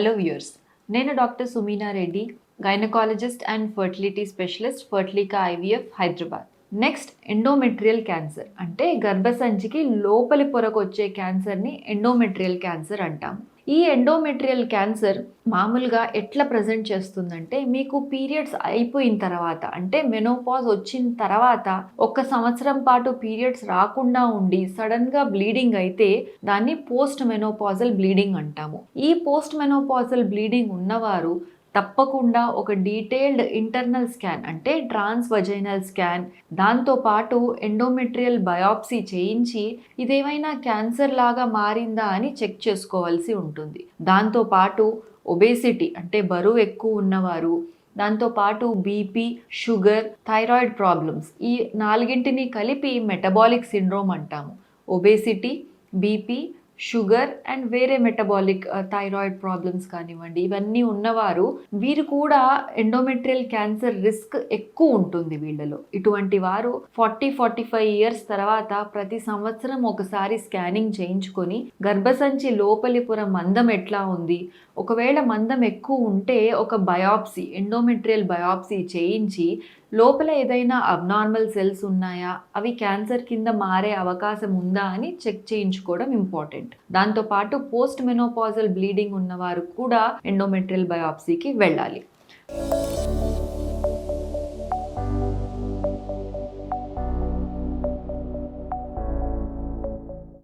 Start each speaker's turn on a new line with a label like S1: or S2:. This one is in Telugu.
S1: హలో వ్యూయర్స్, నేను doctor Sumeena Reddy, gynaecologist and fertility specialist, Fertilika IVF, Hyderabad. Next, endometrial cancer అంటే గర్భసంచికి లోపలి పొరకు వచ్చే క్యాన్సర్ని ఎండోమెట్రియల్ క్యాన్సర్ అంటాము. ఈ ఎండోమెట్రియల్ క్యాన్సర్ మామూలుగా ఎట్లా ప్రజెంట్ చేస్తుందంటే, మీకు పీరియడ్స్ అయిపోయిన తర్వాత అంటే మెనోపాజ్ వచ్చిన తర్వాత 1 సంవత్సరం పాటు పీరియడ్స్ రాకుండా ఉండి సడన్గా బ్లీడింగ్ అయితే దాన్ని పోస్ట్ మెనోపాజల్ బ్లీడింగ్ అంటాము. ఈ పోస్ట్ మెనోపాజల్ బ్లీడింగ్ ఉన్నవారు తప్పకుండా ఒక డీటెయిల్డ్ ఇంటర్నల్ స్కాన్ అంటే ట్రాన్స్ వజైనల్ స్కాన్, దాంతోపాటు ఎండోమెట్రియల్ బయాప్సీ చేయించి ఇదేమైనా క్యాన్సర్ లాగా మారిందా అని చెక్ చేసుకోవాల్సి ఉంటుంది. దాంతోపాటు ఒబేసిటీ అంటే బరువు ఎక్కువ ఉన్నవారు, దాంతోపాటు బీపీ, షుగర్, థైరాయిడ్ ప్రాబ్లమ్స్, ఈ 4ంటిని కలిపి మెటబాలిక్ సిండ్రోమ్ అంటాము. ఒబేసిటీ, బీపీ, షుగర్ అండ్ వేరే మెటబాలిక్ థైరాయిడ్ ప్రాబ్లమ్స్ కానివ్వండి, ఇవన్నీ ఉన్నవారు వీరు కూడా ఎండోమెట్రియల్ క్యాన్సర్ రిస్క్ ఎక్కువ ఉంటుంది వీళ్ళలో. ఇటువంటి వారు 40-45 ఇయర్స్ తర్వాత ప్రతి సంవత్సరం ఒకసారి స్కానింగ్ చేయించుకొని గర్భసంచి లోపలి పొర మందం ఎట్లా ఉంది, ఒకవేళ మందం ఎక్కువ ఉంటే ఒక బయాప్సీ, ఎండోమెట్రియల్ బయాప్సీ చేయించి లోపల ఏదైనా అబ్నార్మల్ సెల్స్ ఉన్నాయా, అవి క్యాన్సర్ కింద మారే అవకాశం ఉందా అని చెక్ చేయించుకోవడం ఇంపార్టెంట్. దాంతోపాటు పోస్ట్ మెనోపాజల్ బ్లీడింగ్ ఉన్నవారు కూడా ఎండోమెట్రియల్ బయాప్సీకి వెళ్ళాలి.